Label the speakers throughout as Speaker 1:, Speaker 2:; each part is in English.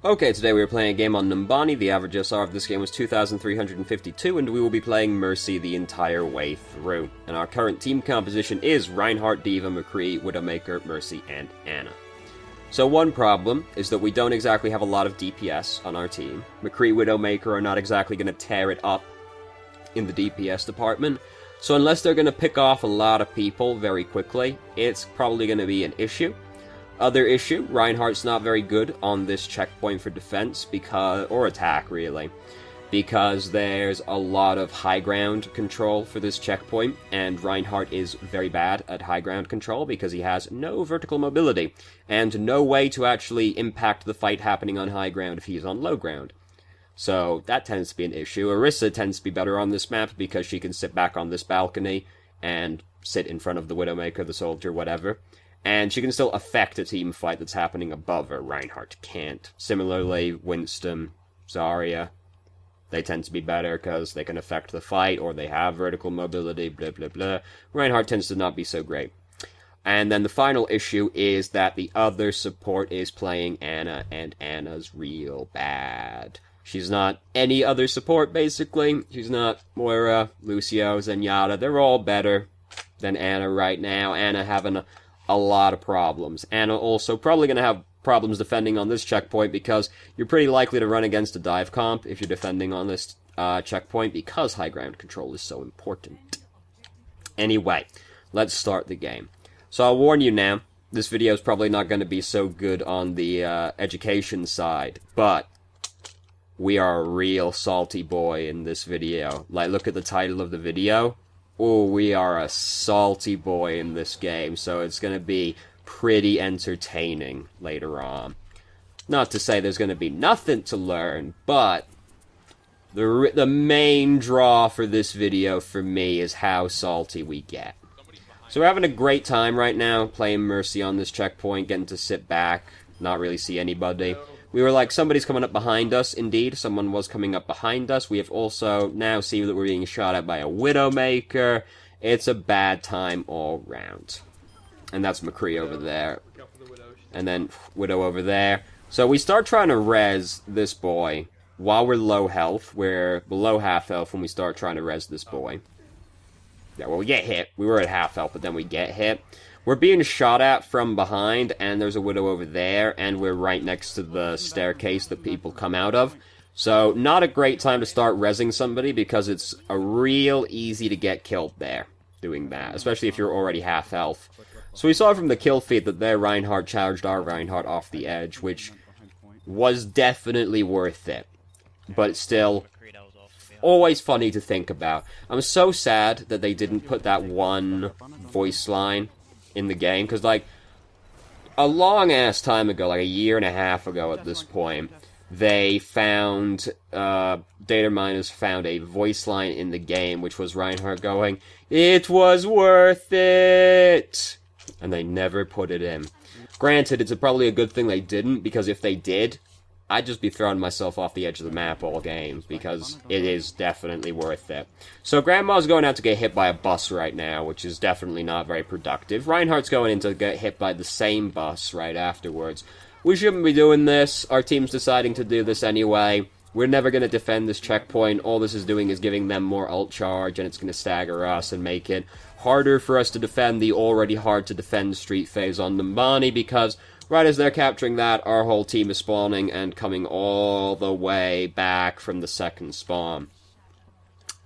Speaker 1: Okay, today we are playing a game on Numbani. The average SR of this game was 2,352, and we will be playing Mercy the entire way through. And our current team composition is Reinhardt, D.Va, McCree, Widowmaker, Mercy, and Ana. So one problem is that we don't exactly have a lot of DPS on our team. McCree, Widowmaker are not exactly going to tear it up in the DPS department. So unless they're going to pick off a lot of people very quickly, it's probably going to be an issue. Other issue, Reinhardt's not very good on this checkpoint for defense, or attack, really. Because there's a lot of high ground control for this checkpoint, and Reinhardt is very bad at high ground control because he has no vertical mobility, and no way to actually impact the fight happening on high ground if he's on low ground. So that tends to be an issue. Orisa tends to be better on this map because she can sit back on this balcony and sit in front of the Widowmaker, the soldier, whatever. And she can still affect a team fight that's happening above her. Reinhardt can't. Similarly, Winston, Zarya, they tend to be better because they can affect the fight, or they have vertical mobility, blah blah blah. Reinhardt tends to not be so great. And then the final issue is that the other support is playing Ana, and Ana's real bad. She's not any other support, basically. She's not Moira, Lucio, Zenyatta. They're all better than Ana right now. Ana having a lot of problems. Ana also probably going to have problems defending on this checkpoint because you're pretty likely to run against a dive comp if you're defending on this checkpoint because high ground control is so important. Anyway, let's start the game. So I'll warn you now, this video is probably not going to be so good on the education side, but we are a real salty boy in this video. Like, look at the title of the video. Oh, we are a salty boy in this game, so it's going to be pretty entertaining later on. Not to say there's going to be nothing to learn, but the main draw for this video for me is how salty we get. So we're having a great time right now, playing Mercy on this checkpoint, getting to sit back, not really see anybody. We were like, somebody's coming up behind us. Indeed, someone was coming up behind us. We have also now seen that we're being shot at by a Widowmaker. It's a bad time all round. And that's McCree over there. And then Widow over there. So we start trying to res this boy while we're low health. We're below half health when we start trying to res this boy. Yeah, well, we get hit. We were at half health, but then we get hit. We're being shot at from behind, and there's a Widow over there, and we're right next to the staircase that people come out of. So, not a great time to start rezzing somebody, because it's a real easy to get killed there, doing that, especially if you're already half health. So we saw from the kill feed that their Reinhardt charged our Reinhardt off the edge, which was definitely worth it. But still, always funny to think about. I'm so sad that they didn't put that one voice line in the game, because, like, a long-ass time ago, like a year and a half ago at this point, they found, data miners found a voice line in the game, which was Reinhardt going, "It was worth it!" And they never put it in. Granted, it's probably a good thing they didn't, because if they did, I'd just be throwing myself off the edge of the map all games, because it is definitely worth it. So Grandma's going out to get hit by a bus right now, which is definitely not very productive. Reinhardt's going in to get hit by the same bus right afterwards. We shouldn't be doing this. Our team's deciding to do this anyway. We're never going to defend this checkpoint. All this is doing is giving them more ult charge, and it's going to stagger us and make it harder for us to defend the already hard-to-defend street phase on Numbani, because right as they're capturing that, our whole team is spawning and coming all the way back from the second spawn.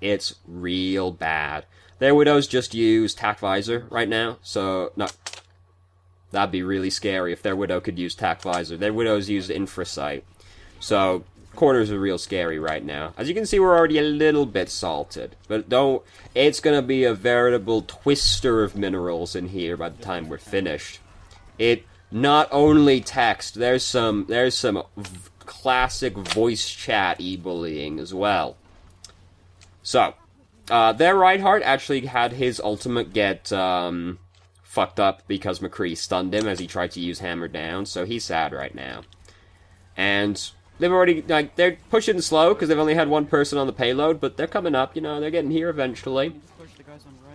Speaker 1: It's real bad. Their Widows just use Tac Visor right now, so no, that'd be really scary if their Widow could use Tac Visor. Their Widows use Infrasight, so corners are real scary right now. As you can see, we're already a little bit salted, but don't. It's gonna be a veritable twister of minerals in here by the time we're finished. It not only text, there's some classic voice chat e-bullying as well. So, their Reinhardt actually had his ultimate get fucked up because McCree stunned him as he tried to use Hammer Down, so he's sad right now. And they've already, like, they're pushing slow because they've only had one person on the payload, but they're coming up, you know, they're getting here eventually.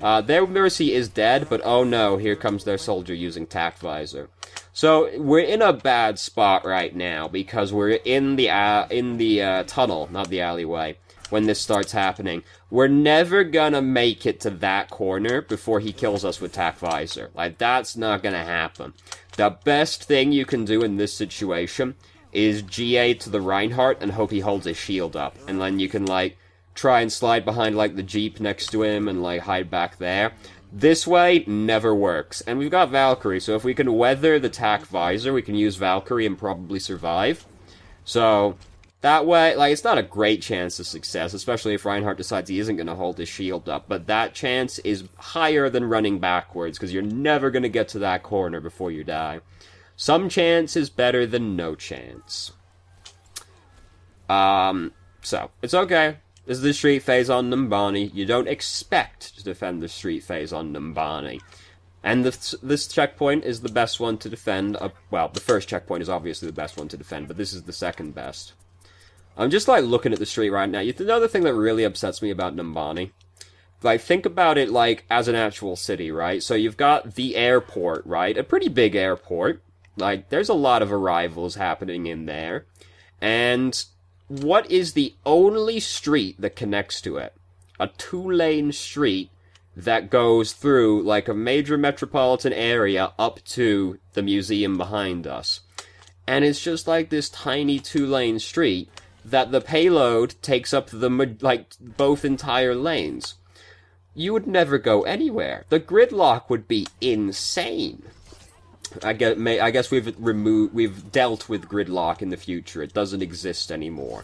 Speaker 1: Their Mercy is dead, but oh no, here comes their soldier using Tac Visor. So we're in a bad spot right now because we're in the tunnel, not the alleyway, when this starts happening. We're never gonna make it to that corner before he kills us with Tac Visor. Like, that's not gonna happen. The best thing you can do in this situation is GA to the Reinhardt and hope he holds his shield up. And then you can, like, try and slide behind, like, the Jeep next to him and, like, hide back there. This way never works. And we've got Valkyrie, so if we can weather the Tac Visor, we can use Valkyrie and probably survive. So, that way, like, it's not a great chance of success, especially if Reinhardt decides he isn't going to hold his shield up, but that chance is higher than running backwards, because you're never going to get to that corner before you die. Some chance is better than no chance. So, it's okay. This is the street phase on Numbani. You don't expect to defend the street phase on Numbani. And this checkpoint is the best one to defend. Well, the first checkpoint is obviously the best one to defend, but this is the second best. I'm just, like, looking at the street right now. Another thing that really upsets me about Numbani, like, think about it, like, as an actual city, right? So you've got the airport, right? A pretty big airport. Like, there's a lot of arrivals happening in there. And what is the only street that connects to it? A 2-lane street that goes through, like, a major metropolitan area up to the museum behind us. And it's just, like, this tiny 2-lane street that the payload takes up like, both entire lanes. You would never go anywhere. The gridlock would be insane. I guess we've dealt with gridlock in the future. It doesn't exist anymore.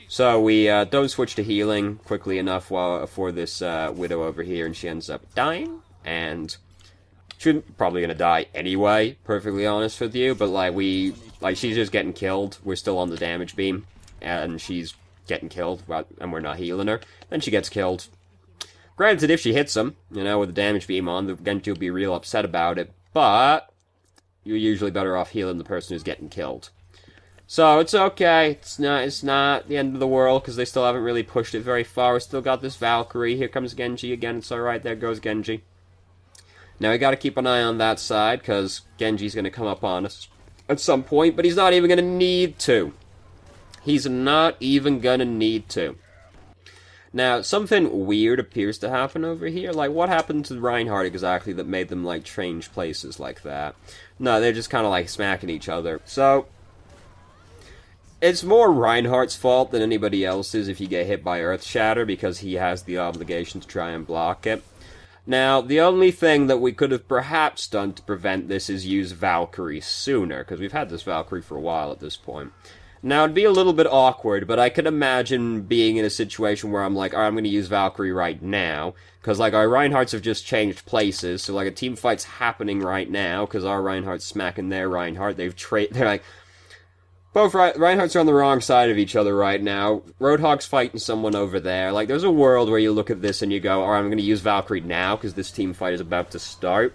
Speaker 1: So we don't switch to healing quickly enough for this widow over here, and she ends up dying. And she's probably gonna die anyway, perfectly honest with you. But she's just getting killed. We're still on the damage beam, and she's getting killed, and we're not healing her. Then she gets killed. Granted, if she hits him, with the damage beam on, the Genji will be real upset about it. But you're usually better off healing the person who's getting killed. So it's okay. It's not the end of the world, because they still haven't really pushed it very far. We still got this Valkyrie. Here comes Genji again. It's alright. There goes Genji. Now we gotta keep an eye on that side, because Genji's gonna come up on us at some point, but he's not even gonna need to. He's not even gonna need to. Now, something weird appears to happen over here. Like, what happened to Reinhardt exactly that made them, like, change places like that? No, they're just kind of, like, smacking each other. So, it's more Reinhardt's fault than anybody else's if you get hit by Earth Shatter, because he has the obligation to try and block it. Now, the only thing that we could have perhaps done to prevent this is use Valkyrie sooner, because we've had this Valkyrie for a while at this point. Now, it'd be a little bit awkward, but I could imagine being in a situation where I'm like, alright, I'm going to use Valkyrie right now, because, like, our Reinhardts have just changed places, so, like, a team fight's happening right now, because our Reinhardt's smacking their Reinhardt. They're like, both Reinhardts are on the wrong side of each other right now. Roadhog's fighting someone over there. Like, there's a world where you look at this and you go, alright, I'm going to use Valkyrie now, because this team fight is about to start.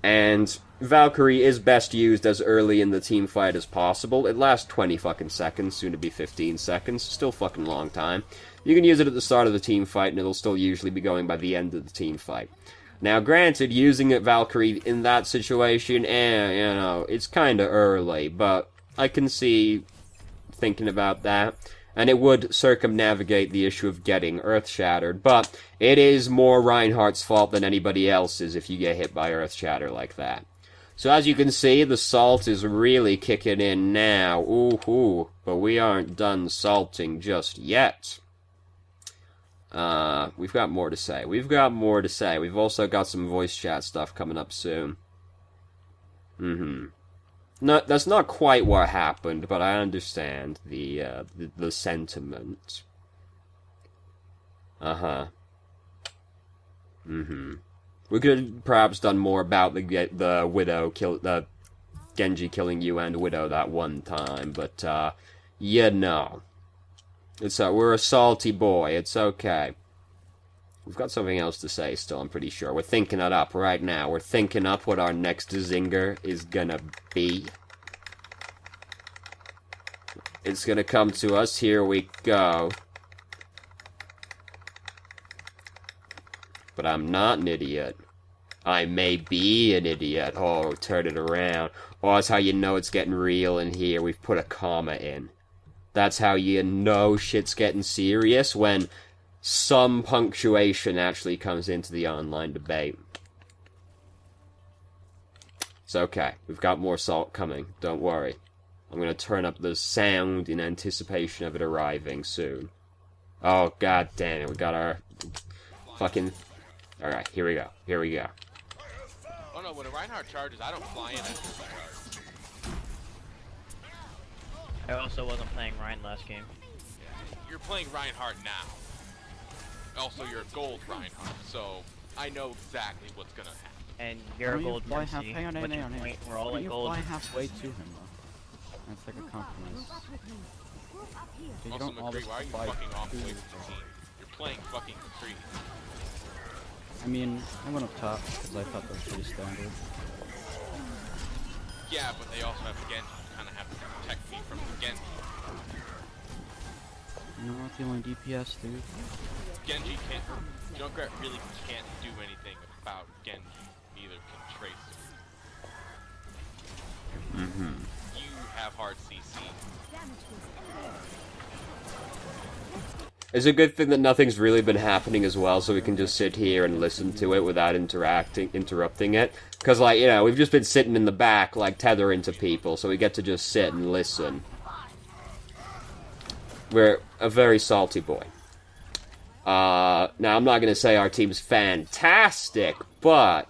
Speaker 1: And Valkyrie is best used as early in the team fight as possible. It lasts 20 fucking seconds, soon to be 15 seconds. Still fucking long time. You can use it at the start of the team fight, and it'll still usually be going by the end of the team fight. Now, granted, using it Valkyrie in that situation, it's kinda early, but I can see thinking about that. And it would circumnavigate the issue of getting Earth Shattered, but it is more Reinhardt's fault than anybody else's if you get hit by Earth Shatter like that. So as you can see, the salt is really kicking in now. Ooh, but we aren't done salting just yet. We've got more to say. We've also got some voice chat stuff coming up soon. No, that's not quite what happened, but I understand the sentiment. We could have perhaps done more about the Widow the Genji killing you and Widow that one time, but it's we're a salty boy. It's okay. We've got something else to say still, I'm pretty sure. We're thinking it up right now. We're thinking up what our next zinger is gonna be. It's gonna come to us. Here we go. But I'm not an idiot. I may be an idiot. Oh, turn it around. Oh, that's how you know it's getting real in here. We've put a comma in. That's how you know shit's getting serious, when some punctuation actually comes into the online debate. It's okay. We've got more salt coming. Don't worry. I'm gonna turn up the sound in anticipation of it arriving soon. Oh, god damn it. We got our fucking... Alright, here we go. Here we go.
Speaker 2: Oh no, when a Reinhardt charges, I don't fly in at the charge.
Speaker 3: I also wasn't playing Ryan last game.
Speaker 2: You're playing Reinhardt now. Also, you're a gold Reinhardt, so I know exactly what's gonna happen.
Speaker 3: And you're a gold Mercy.
Speaker 4: Hang on,
Speaker 3: We're all like gold.
Speaker 4: Fly halfway to him, though. That's like a compromise. So you
Speaker 2: Also,
Speaker 4: don't
Speaker 2: McCree,
Speaker 4: always
Speaker 2: why are you
Speaker 4: fly
Speaker 2: fucking off
Speaker 4: to
Speaker 2: away
Speaker 4: him.
Speaker 2: from the team? You're playing fucking McCree.
Speaker 4: I mean, I went up top because I thought that was pretty standard.
Speaker 2: Yeah, but they also have Genji. You kind of have to protect me from the Genji.
Speaker 4: You're not the only DPS, dude.
Speaker 2: Genji can't... Junkrat really can't do anything about Genji. Neither can Tracer. You have hard CC.
Speaker 1: It's a good thing that nothing's really been happening as well, so we can just sit here and listen to it without interrupting it. Because, like, you know, we've just been sitting in the back, like, tethering to people, so we get to just sit and listen. We're a very salty boy. Now, I'm not going to say our team's fantastic, but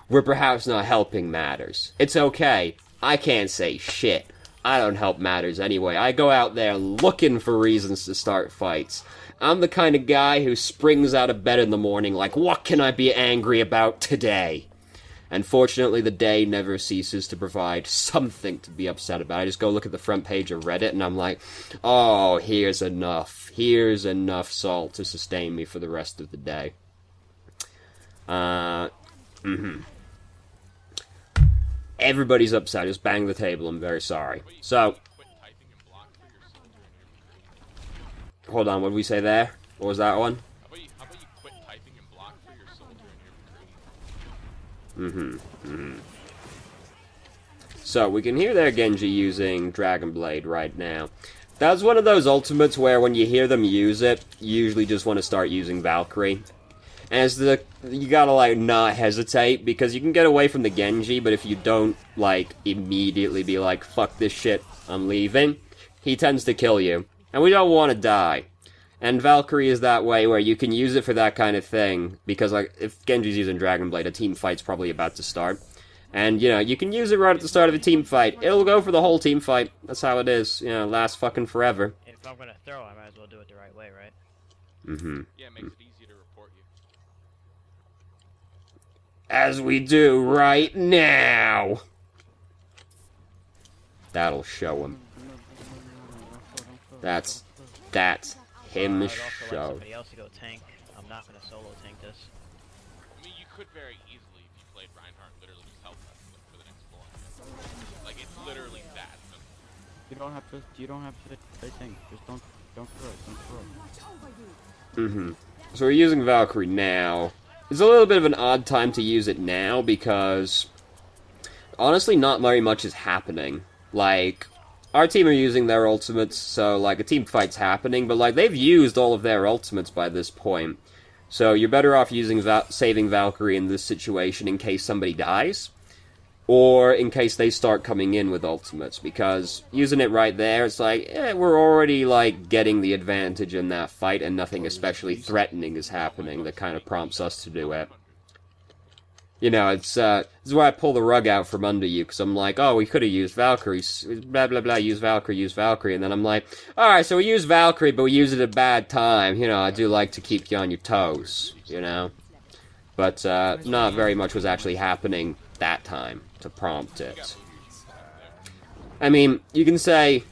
Speaker 1: we're perhaps not helping matters. It's okay. I can't say shit. I don't help matters anyway. I go out there looking for reasons to start fights. I'm the kind of guy who springs out of bed in the morning like, what can I be angry about today? And fortunately, the day never ceases to provide something to be upset about. I just go look at the front page of Reddit and I'm like, oh, here's enough. Here's enough salt to sustain me for the rest of the day. Everybody's upset. Just bang the table. I'm very sorry. So, hold on. What did we say there? What was that one?
Speaker 2: How about you quit typing and block for your soldier and your McCree?
Speaker 1: So, we can hear their Genji using Dragon Blade right now. That's one of those ultimates where when you hear them use it, you usually just want to start using Valkyrie. And you gotta, like, not hesitate, because you can get away from the Genji, but if you don't, like, immediately be like, fuck this shit, I'm leaving, he tends to kill you. And we don't want to die. And Valkyrie is that way, where you can use it for that kind of thing, because, like, if Genji's using Dragon Blade, a team fight's probably about to start. And, you know, you can use it right at the start of a team fight. It'll go for the whole team fight. That's how it is. You know, it lasts fucking forever.
Speaker 3: If I'm gonna throw, I might as well do it the right way, right?
Speaker 2: Yeah, it makes it easier to report you.
Speaker 1: As we do right now. That'll show him. That's him
Speaker 3: I'd also like
Speaker 1: show.
Speaker 3: somebody else to go tank. I'm not gonna solo tank this.
Speaker 2: I mean, you could very easily, if you played Reinhardt, literally just help us for the next floor. Like, it's literally that simple.
Speaker 4: You don't have to play tank. Just don't throw it. Don't throw it.
Speaker 1: So we're using Valkyrie now. It's a little bit of an odd time to use it now, because honestly not very much is happening. Like, our team are using their ultimates, so, like, a team fight's happening, but, like, they've used all of their ultimates by this point. So you're better off using saving Valkyrie in this situation in case somebody dies, or in case they start coming in with ultimates, because using it right there, it's like, we're already, like, getting the advantage in that fight, and nothing especially threatening is happening that kind of prompts us to do it. You know, this is why I pull the rug out from under you, because I'm like, oh, we could have used Valkyrie, blah, blah, blah, use Valkyrie, and then I'm like, alright, so we use Valkyrie, but we use it at a bad time. You know, I do like to keep you on your toes, you know? But, not very much was actually happening that time to prompt it. I mean, you can say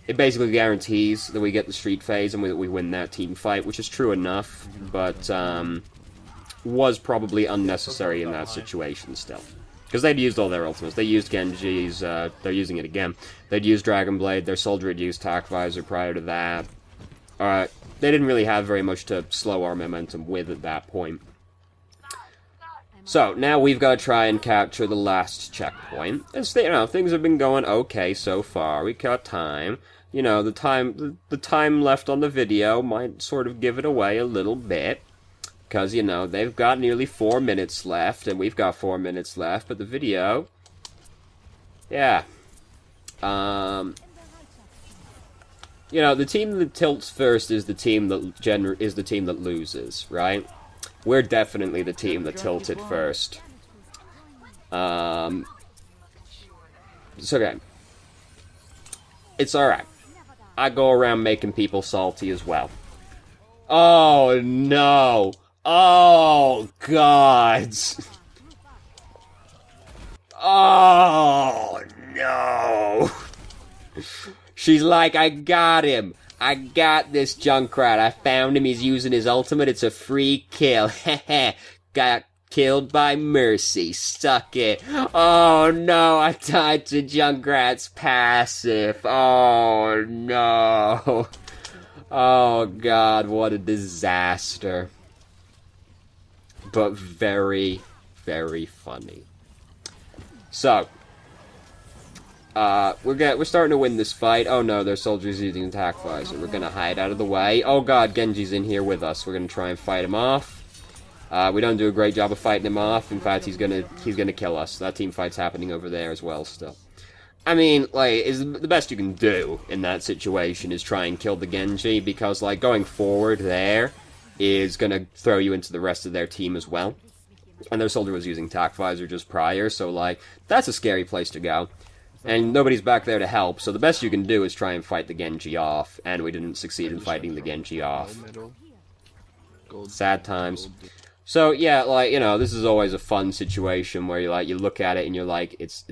Speaker 1: it basically guarantees that we get the street phase and we win that team fight, which is true enough, but, was probably unnecessary in that situation still. Because they'd used all their ultimates. They used Genji's, they're using it again. They'd used Dragon Blade, their soldier had used Tac Visor prior to that. They didn't really have very much to slow our momentum with at that point. So, now we've got to try and capture the last checkpoint. It's, you know, things have been going okay so far. We got time. You know, the time left on the video might sort of give it away a little bit. Because, you know, they've got nearly 4 minutes left, and we've got 4 minutes left, but the video... Yeah. You know, the team that tilts first is the team that loses, right? We're definitely the team that tilted first. It's okay. It's alright. I go around making people salty as well. Oh, no! Oh, God! Oh, no! She's like, I got him! I got this Junkrat. I found him. He's using his ultimate. It's a free kill. Heh. Got killed by Mercy. Suck it. Oh, no. I died to Junkrat's passive. Oh, no. Oh, God. What a disaster. But very, very funny. So... we're starting to win this fight. Oh no, their soldiers using attack visor. We're gonna hide out of the way. Oh god, Genji's in here with us. We're gonna try and fight him off. We don't do a great job of fighting him off. In fact, he's gonna kill us. That team fight's happening over there as well still. I mean, like, the best you can do in that situation is try and kill the Genji, because, like, going forward there is gonna throw you into the rest of their team as well. And their soldier was using attack visor just prior, so, like, that's a scary place to go. And nobody's back there to help, so the best you can do is try and fight the Genji off, and we didn't succeed in fighting the Genji off. Sad times. So, yeah, like, you know, this is always a fun situation where you look at it and you're like, it's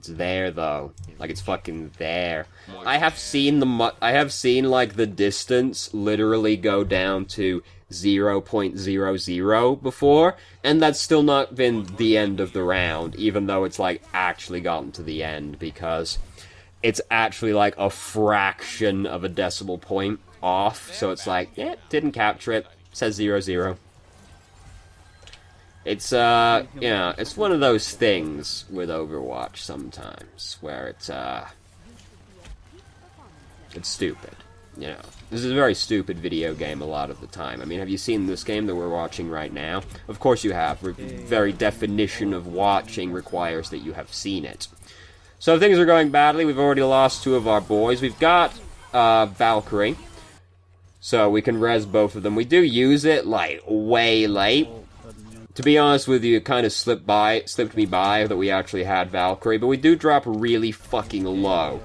Speaker 1: there, though. Like, it's fucking there. I have seen, like, the distance literally go down to 0.00 before, and that's still not been the end of the round, even though it's, like, actually gotten to the end, because it's actually, like, a fraction of a decimal point off, so it's like, didn't capture it, says 00. It's, you know, it's one of those things with Overwatch sometimes, where it's stupid. You know, this is a very stupid video game a lot of the time. I mean, have you seen this game that we're watching right now? Of course you have. The very definition of watching requires that you have seen it. So things are going badly. We've already lost 2 of our boys. We've got Valkyrie, so we can res both of them. We do use it, like, way late. To be honest with you, it kind of slipped me by that we actually had Valkyrie, but we do drop really fucking low.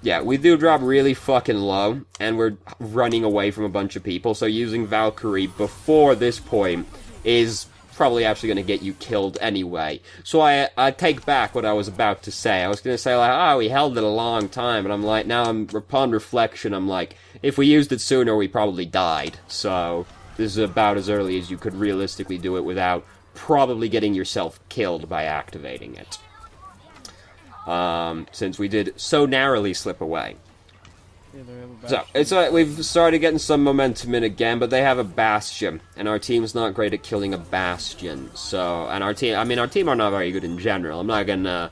Speaker 1: Yeah, we do drop really fucking low, and we're running away from a bunch of people, so using Valkyrie before this point is probably actually going to get you killed anyway. So I take back what I was about to say. I was going to say, like, oh, we held it a long time, and I'm like, now upon reflection, I'm like, if we used it sooner, we probably died. So this is about as early as you could realistically do it without probably getting yourself killed by activating it. Since we did so narrowly slip away. So, it's we've started getting some momentum in again, but they have a Bastion, and our team's not great at killing a Bastion, so, and our team are not very good in general. I'm not gonna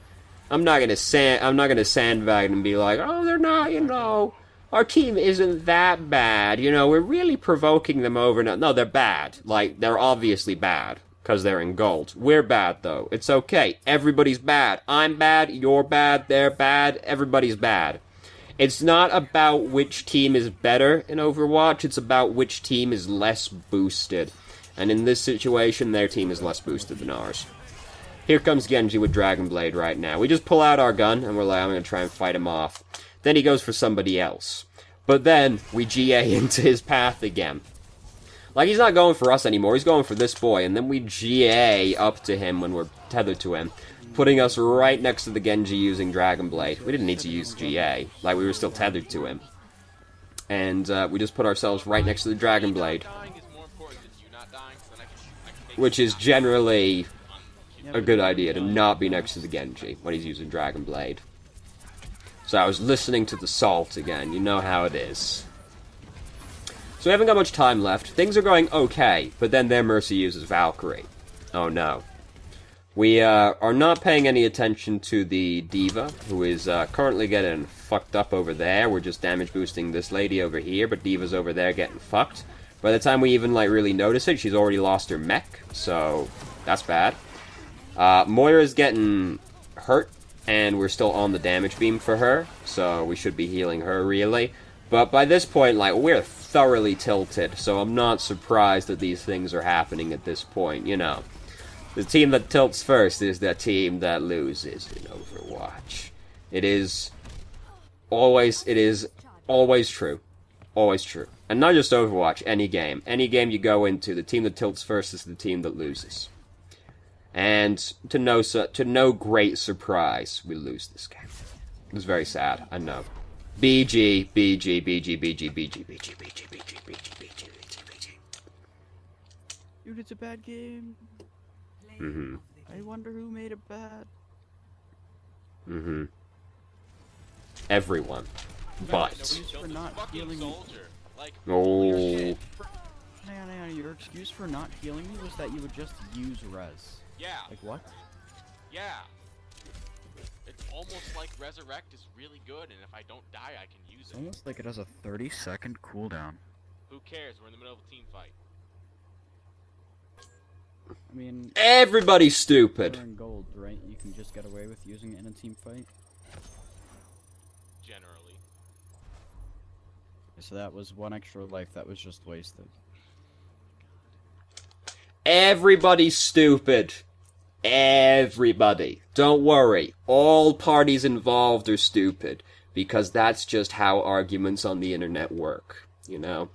Speaker 1: sandbag and be like, oh, they're not, you know, our team isn't that bad, you know, we're really provoking them over. No, they're bad. Like, they're obviously bad. Because they're in gold. We're bad, though. It's okay. Everybody's bad. I'm bad, you're bad, they're bad, everybody's bad. It's not about which team is better in Overwatch, it's about which team is less boosted. And in this situation, their team is less boosted than ours. Here comes Genji with Dragon Blade right now. We just pull out our gun, and we're like, I'm gonna try and fight him off. Then he goes for somebody else. But then, we GA into his path again. Like, he's not going for us anymore, he's going for this boy, and then we GA up to him when we're tethered to him, putting us right next to the Genji using Dragon Blade. We didn't need to use GA, like, we were still tethered to him. And, we just put ourselves right next to the Dragon Blade. Which is generally a good idea, to not be next to the Genji when he's using Dragon Blade. So I was listening to the Salt again, you know how it is. So we haven't got much time left. Things are going okay, but then their Mercy uses Valkyrie. Oh no. We are not paying any attention to the diva, who is currently getting fucked up over there. We're just damage boosting this lady over here, but diva's over there getting fucked. By the time we even like really notice it, she's already lost her mech, so that's bad. Moira's getting hurt, and we're still on the damage beam for her, so we should be healing her really. But by this point, like, we're thoroughly tilted, so I'm not surprised that these things are happening at this point, you know. The team that tilts first is the team that loses in Overwatch. It is always true. Always true. And not just Overwatch, any game. Any game you go into, the team that tilts first is the team that loses. And to no great surprise, we lose this game. It was very sad, I know. BG, BG, BG, BG, BG, BG, BG, BG, BG, BG, BG.
Speaker 4: Dude, it's a bad game.
Speaker 1: Mm-hmm.
Speaker 4: I wonder who made it bad.
Speaker 1: Mm-hmm. Everyone. But.
Speaker 4: Excuse for not healing me.
Speaker 2: Like,
Speaker 1: Oh.
Speaker 4: Hang on. Your excuse for not healing me was that you would just use res.
Speaker 2: yeah,
Speaker 4: Like what?
Speaker 2: yeah. It's almost like Resurrect is really good, and if I don't die, I can use
Speaker 4: It's
Speaker 2: it.
Speaker 4: almost like it has a 30-second cooldown.
Speaker 2: Who cares? We're in the middle of a team fight.
Speaker 4: I mean,
Speaker 1: Everybody's stupid.
Speaker 4: you're in gold, right? You can just get away with using it in a team fight.
Speaker 2: Generally.
Speaker 4: So that was one extra life that was just wasted.
Speaker 1: Everybody's stupid. Everybody. Don't worry. All parties involved are stupid. Because that's just how arguments on the internet work. You know?